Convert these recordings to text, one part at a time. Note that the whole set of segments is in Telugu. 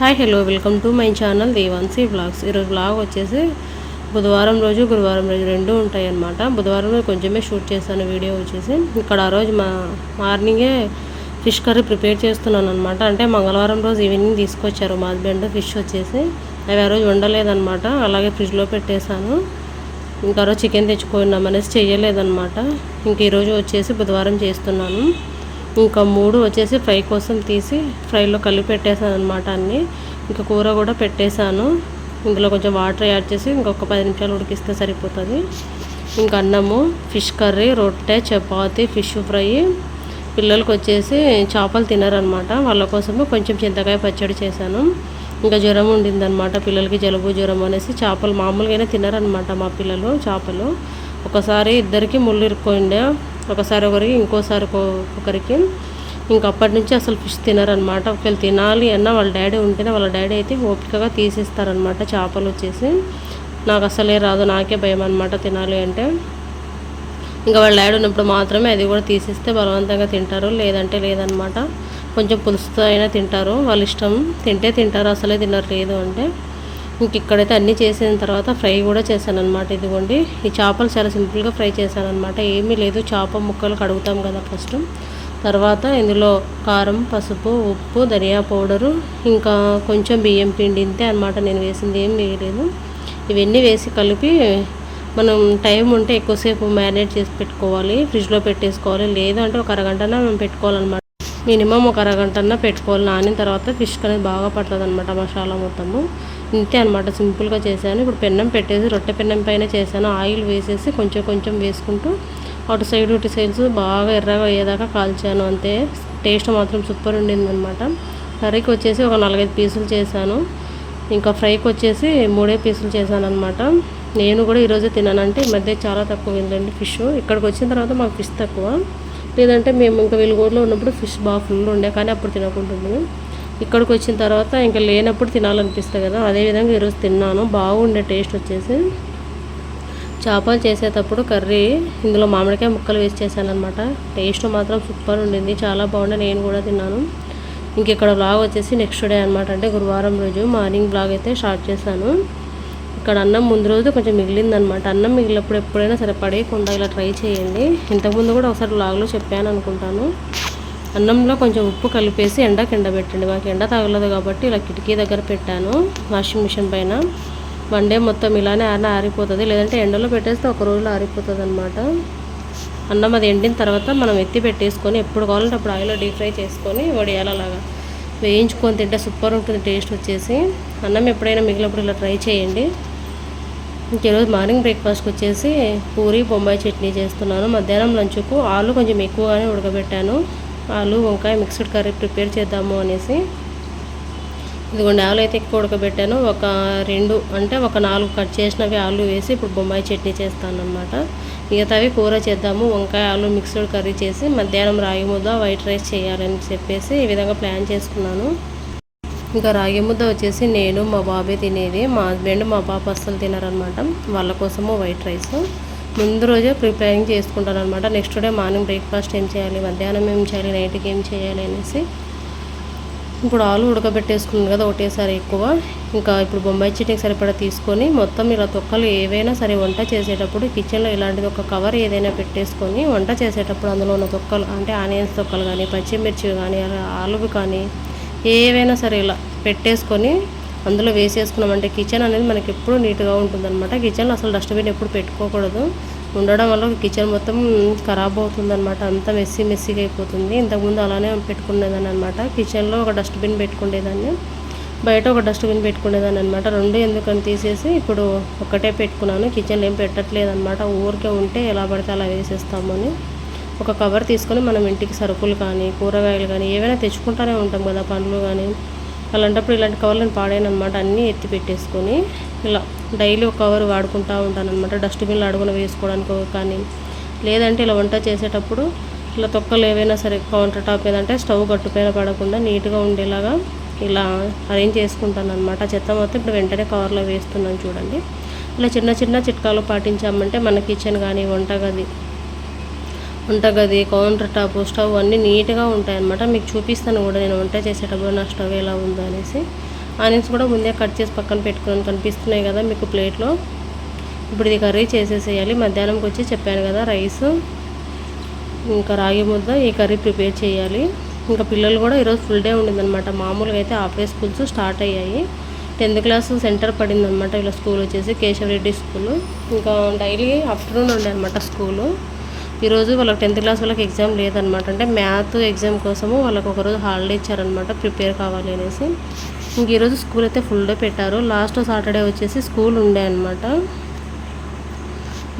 Hi hello welcome to my channel Devansi vlogs. ఈరోజు వ్లాగ్ వచ్చేసి గురువారం రోజు రెండు ఉంటాయి అన్నమాట. బుధవారం రోజు కొంచెమే షూట్ చేశాను వీడియో వచ్చేసి. ఇక్కడ ఆ రోజు మార్నింగే ఫిష్ కర్రీ ప్రిపేర్ చేస్తున్నాను అనమాట. అంటే మంగళవారం రోజు ఈవినింగ్ తీసుకొచ్చారు మా హస్బెండ్ ఫిష్ వచ్చేసి. అవి ఆ రోజు వండలేదన్నమాట, అలాగే ఫ్రిడ్జ్లో పెట్టేశాను. ఇంకా ఆ రోజు చికెన్ తెచ్చుకున్నాం అనేసి చేయలేదన్నమాట. ఇంక ఈరోజు వచ్చేసి బుధవారం చేస్తున్నాను. ఇంకా 3 వచ్చేసి ఫ్రై కోసం తీసి ఫ్రైలో కలిపి పెట్టేశాను అనమాట అన్నీ. ఇంకా కూర కూడా పెట్టేశాను. ఇందులో కొంచెం వాటర్ యాడ్ చేసి ఇంకొక 10 నిమిషాలు ఉడికిస్తే సరిపోతుంది. ఇంకా అన్నము, ఫిష్ కర్రీ, రొట్టె, చపాతి, ఫిష్ ఫ్రై. పిల్లలకి వచ్చేసి చేపలు తినరనమాట, వాళ్ళ కోసము కొంచెం చింతకాయ పచ్చడి చేశాను. ఇంకా జ్వరం ఉండిందనమాట పిల్లలకి, జలుబు జ్వరం అనేసి చేపలు మామూలుగానే తినరనమాట మా పిల్లలు చేపలు. ఒకసారి ఇద్దరికి ముళ్ళు ఇరుక్కోండే, ఒకసారి ఒకరికి, ఇంకోసారి ఒకరికి. ఇంక అప్పటి నుంచి అసలు ఫిష్ తినరనమాట. ఒకవేళ తినాలి అన్న వాళ్ళ డాడీ ఉంటేనే, వాళ్ళ డాడీ అయితే ఓపికగా తీసిస్తారనమాట చేపలు వచ్చేసి. నాకు అసలే రాదు, నాకే భయం అనమాట తినాలి అంటే. ఇంకా వాళ్ళ డాడీ ఉన్నప్పుడు మాత్రమే అది కూడా తీసిస్తే బలవంతంగా తింటారు, లేదంటే లేదనమాట. కొంచెం పులుసుతో అయినా తింటారు, వాళ్ళ ఇష్టం. తింటే తింటారు, అసలే తినరు లేదు అంటే. ఇంక ఇక్కడైతే అన్నీ చేసిన తర్వాత ఫ్రై కూడా చేశాను అనమాట. ఇదిగోండి, ఈ చేపలు చాలా సింపుల్గా ఫ్రై చేశాను అనమాట. ఏమీ లేదు, చేప ముక్కలు కడుగుతాం కదా ఫస్ట్, తర్వాత ఇందులో కారం, పసుపు, ఉప్పు, ధనియా పౌడరు, ఇంకా కొంచెం బియ్యం పిండి, ఇంతే అనమాట. నేను వేసింది ఏం వేయలేదు. ఇవన్నీ వేసి కలిపి మనం టైం ఉంటే ఎక్కువసేపు మ్యారినేట్ చేసి పెట్టుకోవాలి, ఫ్రిడ్జ్లో పెట్టేసుకోవాలి. లేదు అంటే ఒక అరగంటన మేము పెట్టుకోవాలన్నమాట. మినిమం ఒక అరగంటన్నా పెట్టుకోవాలి. నానిన తర్వాత ఫిష్ అనేది బాగా పడుతుంది అనమాట మసాలా మొత్తము. ఇంతే అనమాట, సింపుల్గా చేశాను. ఇప్పుడు పెన్నం పెట్టేసి రొట్టె పెన్నం పైన చేశాను. ఆయిల్ వేసేసి కొంచెం కొంచెం వేసుకుంటూ అటు సైడ్ ఇటు సైడ్స్ బాగా ఎర్రగా అయ్యేదాకా కాల్చాను, అంతే. టేస్ట్ మాత్రం సూపర్ ఉండిందనమాట. కర్రీకి వచ్చేసి ఒక 4-5 పీసులు చేశాను. ఇంకా ఫ్రైకి వచ్చేసి 3 పీసులు చేశాను అనమాట. నేను కూడా ఈరోజే తిన్నానంటే ఈ మధ్య చాలా తక్కువ ఏంటంటే ఫిష్. ఇక్కడికి వచ్చిన తర్వాత మాకు ఫిష్ తక్కువ, లేదంటే మేము ఇంకా వెలుగూరులో ఉన్నప్పుడు ఫిష్ బాగా ఫుల్ ఉండే, కానీ అప్పుడు తినకుంటుంది. ఇక్కడికి వచ్చిన తర్వాత ఇంకా లేనప్పుడు తినాలనిపిస్తుంది కదా, అదేవిధంగా ఈరోజు తిన్నాను. బాగుండే టేస్ట్ వచ్చేసి. చేపలు చేసేటప్పుడు కర్రీ ఇందులో మామిడికాయ ముక్కలు వేసి చేశానమాట. టేస్ట్ మాత్రం సూపర్ ఉండింది, చాలా బాగుండే, నేను కూడా తిన్నాను. ఇంక ఇక్కడ బ్లాగ్ వచ్చేసి నెక్స్ట్ డే అనమాట, అంటే గురువారం రోజు మార్నింగ్ బ్లాగ్ అయితే స్టార్ట్ చేశాను. ఇక్కడ అన్నం ముందు రోజు కొంచెం మిగిలిందనమాట. అన్నం మిగిలినప్పుడు ఎప్పుడైనా సరే పడేయకుండా ఇలా ట్రై చేయండి. ఇంతకుముందు కూడా ఒకసారి బ్లాగ్లో చెప్పాను అనుకుంటాను. అన్నంలో కొంచెం ఉప్పు కలిపేసి ఎండబెట్టండి. మాకు ఎండ తగలదు కాబట్టి ఇలా కిటికీ దగ్గర పెట్టాను, వాషింగ్ మిషన్ పైన. 1 డే మొత్తం ఇలానే ఆరిపోతుంది, లేదంటే ఎండలో పెట్టేస్తే ఒక రోజులో ఆరిపోతుంది అనమాట. అన్నం అది ఎండిన తర్వాత మనం ఎత్తి పెట్టేసుకొని ఎప్పుడు కావాలంటే అప్పుడు ఆయిల్లో డీప్ ఫ్రై చేసుకొని వడియాలలాగా వేయించుకొని తింటే సూపర్ ఉంటుంది టేస్ట్ వచ్చేసి. అన్నం ఎప్పుడైనా మిగిలినప్పుడు ఇలా ట్రై చేయండి. ఈరోజు మార్నింగ్ బ్రేక్ఫాస్ట్కి వచ్చేసి పూరి, బొంబాయి చట్నీ చేస్తున్నాను. మధ్యాహ్నం లంచ్కు ఆలు కొంచెం ఎక్కువగానే ఉడకబెట్టాను. ఆలు వంకాయ మిక్స్డ్ కర్రీ ప్రిపేర్ చేద్దాము అనేసి. ఇదిగోండి, ఆలు అయితే ఎక్కువ ఉడకబెట్టాను. ఒక 4 కట్ చేసినవి ఆలు వేసి ఇప్పుడు బొంబాయి చట్నీ చేస్తాను అనమాట. మిగతావి కూర చేద్దాము, వంకాయ ఆలు మిక్స్డ్ కర్రీ చేసి మధ్యాహ్నం రాగి ముద్ద, వైట్ రైస్ చేయాలని చెప్పేసి ఈ విధంగా ప్లాన్ చేసుకున్నాను. ఇంకా రాగి ముద్ద వచ్చేసి నేను, మా బాబే తినేది. మా హస్బెండ్, మా పాప అస్సలు తినారనమాట. వాళ్ళ కోసము వైట్ రైస్ ముందు రోజే ప్రిపేరింగ్ చేసుకుంటాను అనమాట. నెక్స్ట్ డే మార్నింగ్ బ్రేక్ఫాస్ట్ ఏం చేయాలి, మధ్యాహ్నం ఏం చేయాలి, నైట్కి ఏం చేయాలి అనేసి. ఇప్పుడు ఆలు ఉడకబెట్టేసుకున్నాను కదా ఒకటేసారి ఎక్కువ. ఇంకా ఇప్పుడు బొంబాయి చట్నీకి సరిపడా తీసుకొని మొత్తం ఇలా తొక్కలు ఏవైనా సరే వంట చేసేటప్పుడు కిచెన్లో ఇలాంటిది ఒక కవర్ ఏదైనా పెట్టేసుకొని వంట చేసేటప్పుడు అందులో ఉన్న తొక్కలు, అంటే ఆనియన్స్ తొక్కలు కానీ, పచ్చిమిర్చి కానీ, ఆలుగు కానీ ఏవైనా సరే ఇలా పెట్టేసుకొని అందులో వేసేసుకున్నామంటే కిచెన్ అనేది మనకి ఎప్పుడు నీట్గా ఉంటుందన్నమాట. కిచెన్లో అసలు డస్ట్బిన్ ఎప్పుడు పెట్టుకోకూడదు, ఉండడం వల్ల కిచెన్ మొత్తం ఖరాబ్ అవుతుందన్నమాట. అంతా మెస్సీగా అయిపోతుంది. ఇంతకుముందు అలానే పెట్టుకునేదాన్ని అనమాట. కిచెన్లో ఒక డస్ట్బిన్ పెట్టుకునేదాన్ని, బయట ఒక డస్ట్బిన్ పెట్టుకునేదాన్ని అనమాట. 2 ఎందుకని తీసేసి ఇప్పుడు ఒకటే పెట్టుకున్నాను. కిచెన్లో ఏం పెట్టట్లేదు అనమాట. ఊరికే ఉంటే ఎలా పడితే అలా వేసేస్తాము అని ఒక కవర్ తీసుకొని మనం ఇంటికి సరుకులు కానీ, కూరగాయలు కానీ ఏవైనా తెచ్చుకుంటూనే ఉంటాం కదా, పండ్లు కానీ. అలాంటప్పుడు ఇలాంటి కవర్లు నేను పాడాను అనమాట. అన్నీ ఎత్తి పెట్టేసుకొని ఇలా డైలీ ఒక కవర్ వాడుకుంటూ ఉంటాను అనమాట. డస్ట్బిన్లో అడుగున వేసుకోవడానికి కానీ, లేదంటే ఇలా వంట చేసేటప్పుడు ఇలా తొక్కలు ఏవైనా సరే కౌంటర్ టాప్ ఏదంటే స్టవ్ గట్టుపైన పడకుండా నీట్గా ఉండేలాగా ఇలా అరేంజ్ చేసుకుంటాను అనమాట. చెత్త మొత్తం ఇప్పుడు వెంటనే కవర్లో వేస్తున్నాను చూడండి. ఇలా చిన్న చిట్కాలు పాటించామంటే మన కిచెన్ కానీ, వంటగది, కౌంటర్ టాప్, స్టవ్ అన్నీ నీట్గా ఉంటాయన్నమాట. మీకు చూపిస్తాను కూడా నేను వంట చేసేటప్పుడు నా స్టవ్ ఎలా ఉందో అనేసి. ఆనియన్స్ కూడా ముందే కట్ చేసి పక్కన పెట్టుకున్నాను, కనిపిస్తున్నాయి కదా మీకు ప్లేట్లో. ఇప్పుడు ఇది కర్రీ చేసేసేయాలి. మధ్యాహ్నంకి వచ్చి చెప్పాను కదా రైస్ ఇంకా రాగి ముద్ద, ఈ కర్రీ ప్రిపేర్ చేయాలి. ఇంకా పిల్లలు కూడా ఈరోజు ఫుల్ డే ఉండిందనమాట. మామూలుగా అయితే హాఫ్ డే స్కూల్స్ స్టార్ట్ అయ్యాయి. 10th క్లాస్ సెంటర్ పడిందనమాట వీళ్ళ స్కూల్ వచ్చేసి కేశవరెడ్డి స్కూల్. ఇంకా డైలీ ఆఫ్టర్నూన్ ఉండే అనమాట స్కూలు. ఈరోజు వాళ్ళకి 10th క్లాస్ వాళ్ళకి ఎగ్జామ్ లేదనమాట. అంటే మ్యాథ్ ఎగ్జామ్ కోసము వాళ్ళకి ఒకరోజు హాలిడే ఇచ్చారనమాట, ప్రిపేర్ కావాలి అనేసి. ఇంక ఈరోజు స్కూల్ అయితే ఫుల్ డే పెట్టారు. లాస్ట్ సాటర్డే వచ్చేసి స్కూల్ ఉండే అనమాట.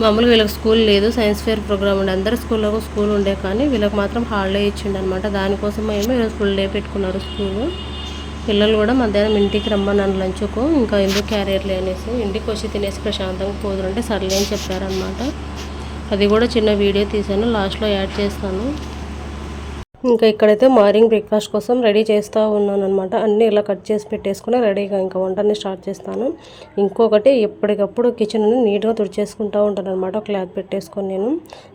మామూలుగా వీళ్ళకి స్కూల్ లేదు, సైన్స్ ఫేర్ ప్రోగ్రామ్ ఉండే. అందరి స్కూల్లో స్కూల్ ఉండే కానీ వీళ్ళకి మాత్రం హాలిడే ఇచ్చిండు అనమాట. దానికోసం ఏమో ఈరోజు ఫుల్ డే పెట్టుకున్నారు స్కూలు. పిల్లలు కూడా మధ్యాహ్నం ఇంటికి రమ్మన్నాను లంచ్కు. ఇంకా ఎందుకు క్యారియర్లే అనేసి ఇంటికి వచ్చి తినేసి ప్రశాంతంగా పోదురంటే సర్లే అని చెప్పారనమాట. అది కూడా చిన్న వీడియో తీసాను, లాస్ట్లో యాడ్ చేస్తాను. ఇంకా ఇక్కడైతే మార్నింగ్ బ్రేక్ఫాస్ట్ కోసం రెడీ చేస్తూ ఉన్నాను అనమాట. అన్నీ ఇలా కట్ చేసి పెట్టేసుకుని రెడీగా ఇంకా వంటని స్టార్ట్ చేస్తాను. ఇంకొకటి ఎప్పటికప్పుడు కిచెన్ నీట్గా తుడిచేసుకుంటూ ఉంటాను అనమాట. క్లాత్ పెట్టేసుకొని నేను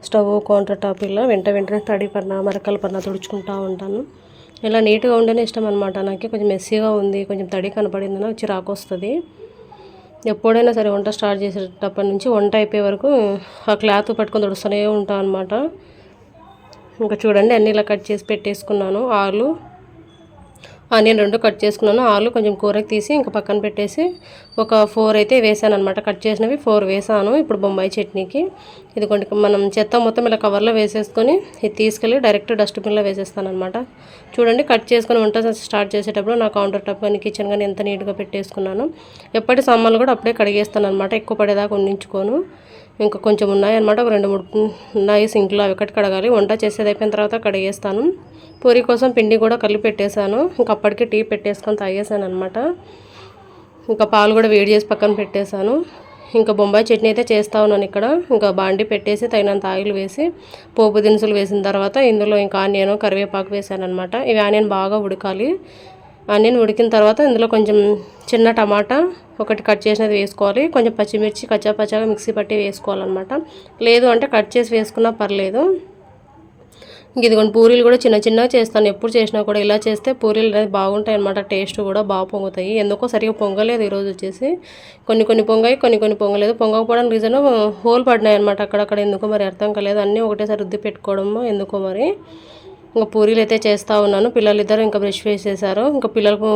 స్టవ్ కౌంటర్ టాప్ ఇలా వెంటనే తడి పడిన మరకల పడిన తుడుచుకుంటూ ఉంటాను. ఇలా నీట్గా ఉండేనే ఇష్టం అనమాట నాకు. కొంచెం మెస్సీగా ఉంది, కొంచెం తడి కనపడిందని చిరాకు వస్తుంది. ఎప్పుడైనా సరే వంట స్టార్ట్ చేసేటప్పటి నుంచి వంట అయిపోయే వరకు ఆ క్లాత్ పట్టుకొని తుడుస్తూనే ఉంటాను అనమాట. ఇంకా చూడండి అన్నీ ఇలా కట్ చేసి పెట్టేసుకున్నాను. ఆనియన్ 2 కట్ చేసుకున్నాను. ఆలు కొంచెం కూరకి తీసి ఇంకా పక్కన పెట్టేసి ఒక 4 అయితే వేసాను అనమాట. కట్ చేసినవి 4 వేసాను. ఇప్పుడు బొంబాయి చట్నీకి ఇది కొంచెం మనం చెత్త మొత్తం ఇలా కవర్లో వేసేసుకొని ఇది తీసుకెళ్ళి డైరెక్ట్ డస్ట్బిన్లో వేసేస్తాను అనమాట. చూడండి కట్ చేసుకొని వంట స్టార్ట్ చేసేటప్పుడు నా కౌంటర్ టాప్ కానీ కిచెన్ కానీ ఎంత నీట్గా పెట్టేసుకున్నాను. ఎప్పటి సామాన్లు కూడా అప్పుడే కడిగేస్తాను అనమాట. ఎక్కువ పడేదాకా ఉండించుకోను. ఇంకా కొంచెం ఉన్నాయన్నమాట, ఒక 2-3 ఉన్నాయి సింక్లో, అవి ఒకటి కడగాలి. వంట చేసేది అయిపోయిన తర్వాత కడిగేస్తాను. పూరి కోసం పిండి కూడా కలిపి పెట్టేశాను. ఇంకా అప్పటికి టీ పెట్టేసుకొని తాగేసాను అనమాట. ఇంకా పాలు కూడా వేడి చేసి పక్కన పెట్టేశాను. ఇంకా బొంబాయి చట్నీ అయితే చేస్తూ ఉన్నాను ఇక్కడ. ఇంకా బాండి పెట్టేసి తగినంత ఆయిల్ వేసి పోపు దినుసులు వేసిన తర్వాత ఇందులో ఇంకా ఆనియన్ కరివేపాకు వేసాను అనమాట. ఇవి ఆనియన్ బాగా ఉడకాలి. ఆనియన్ ఉడికిన తర్వాత ఇందులో కొంచెం చిన్న టమాటా ఒకటి కట్ చేసినది వేసుకోవాలి. కొంచెం పచ్చిమిర్చి కచ్చాపచ్చాగా మిక్సీ పట్టి వేసుకోవాలన్నమాట. లేదు అంటే కట్ చేసి వేసుకున్నా పర్లేదు. ఇదిగోండి పూరీలు కూడా చిన్నగా చేస్తాను. ఎప్పుడు చేసినా కూడా ఇలా చేస్తే పూరీలు అనేది బాగుంటాయి అన్నమాట. టేస్ట్ కూడా బాగా పొంగుతాయి. ఎందుకో సరిగా పొంగలేదు ఈరోజు వచ్చేసి. కొన్ని పొంగాయి, కొన్ని పొంగలేదు. పొంగకపోవడానికి రీజన్ హోల్ పడినాయి అనమాట అక్కడక్కడ. ఎందుకో మరి అర్థం కాలేదు. అన్నీ ఒకటేసారి రుద్ది పెట్టుకోవడము ఎందుకో మరి. ఇంకా పూరీలు అయితే చేస్తూ ఉన్నాను. పిల్లలు ఇద్దరు ఇంకా బ్రష్ వేసేసారు. ఇంకా పిల్లలకు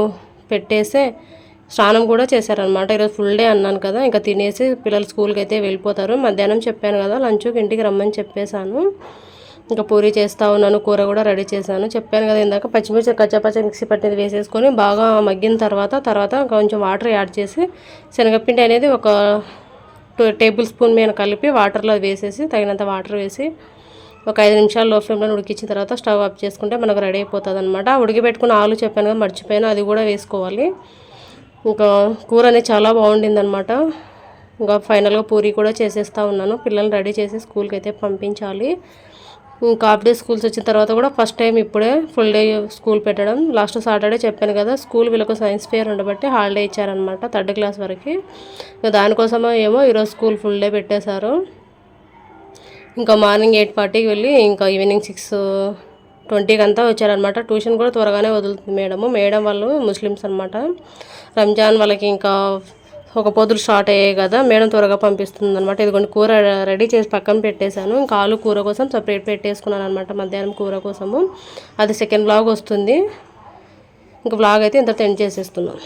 పెట్టేస్తే స్నానం కూడా చేశారనమాట. ఈరోజు ఫుల్ డే అన్నాను కదా, ఇంకా తినేసి పిల్లలు స్కూల్కి అయితే వెళ్ళిపోతారు. మధ్యాహ్నం చెప్పాను కదా లంచ్కి ఇంటికి రమ్మని చెప్పేశాను. ఇంకా పూరీ చేస్తూ ఉన్నాను. కూర కూడా రెడీ చేశాను. చెప్పాను కదా ఇందాక పచ్చిమిర్చి కచ్చాపచ్చ మిక్సీ పట్టేది వేసేసుకొని బాగా మగ్గిన తర్వాత కొంచెం వాటర్ యాడ్ చేసి శనగపిండి అనేది ఒక 2 టేబుల్ స్పూన్ మీద కలిపి వాటర్లో వేసేసి తగినంత వాటర్ వేసి ఒక 5 నిమిషాలు లో ఫ్లేమ్లో ఉడికించిన తర్వాత స్టవ్ ఆఫ్ చేసుకుంటే మనకు రెడీ అయిపోతుంది అనమాట. ఉడికిపెట్టుకున్న ఆలు చెప్పాను కదా మర్చిపోయాను, అది కూడా వేసుకోవాలి. ఇంకా కూర అనేది చాలా బాగుండిందనమాట. ఇంకా ఫైనల్గా పూరీ కూడా చేసేస్తూ ఉన్నాను. పిల్లల్ని రెడీ చేసి స్కూల్కి అయితే పంపించాలి. ఇంకా హాఫ్ డే స్కూల్స్ వచ్చిన తర్వాత కూడా ఫస్ట్ టైం ఇప్పుడే ఫుల్ డే స్కూల్ పెట్టడం. లాస్ట్ సాటర్డే చెప్పాను కదా స్కూల్ వీళ్ళకు సైన్స్ ఫేర్ ఉండబట్టి హాలిడే ఇచ్చారనమాట 3rd క్లాస్ వరకు. ఇంకా దానికోసమో ఏమో ఈరోజు స్కూల్ ఫుల్ డే పెట్టేశారు. ఇంకా మార్నింగ్ 8:40కి వెళ్ళి ఇంకా ఈవినింగ్ 6:20కి అంతా వచ్చారనమాట. ట్యూషన్ కూడా త్వరగానే వదులుతుంది మేడం వాళ్ళు ముస్లిమ్స్ అనమాట. రంజాన్ వాళ్ళకి ఇంకా ఒక పొద్దులు స్టార్ట్ అయ్యాయి కదా, మేడం త్వరగా పంపిస్తుంది అనమాట. ఇదిగోండి కూర రెడీ చేసి పక్కన పెట్టేశాను. ఇంకా ఆలు కూర కోసం సపరేట్ పెట్టేసుకున్నాను అనమాట మధ్యాహ్నం కూర కోసము. అది సెకండ్ వ్లాగ్ వస్తుంది. ఇంకా వ్లాగ్ అయితే ఇంత ఎండ్ చేసేస్తున్నాను.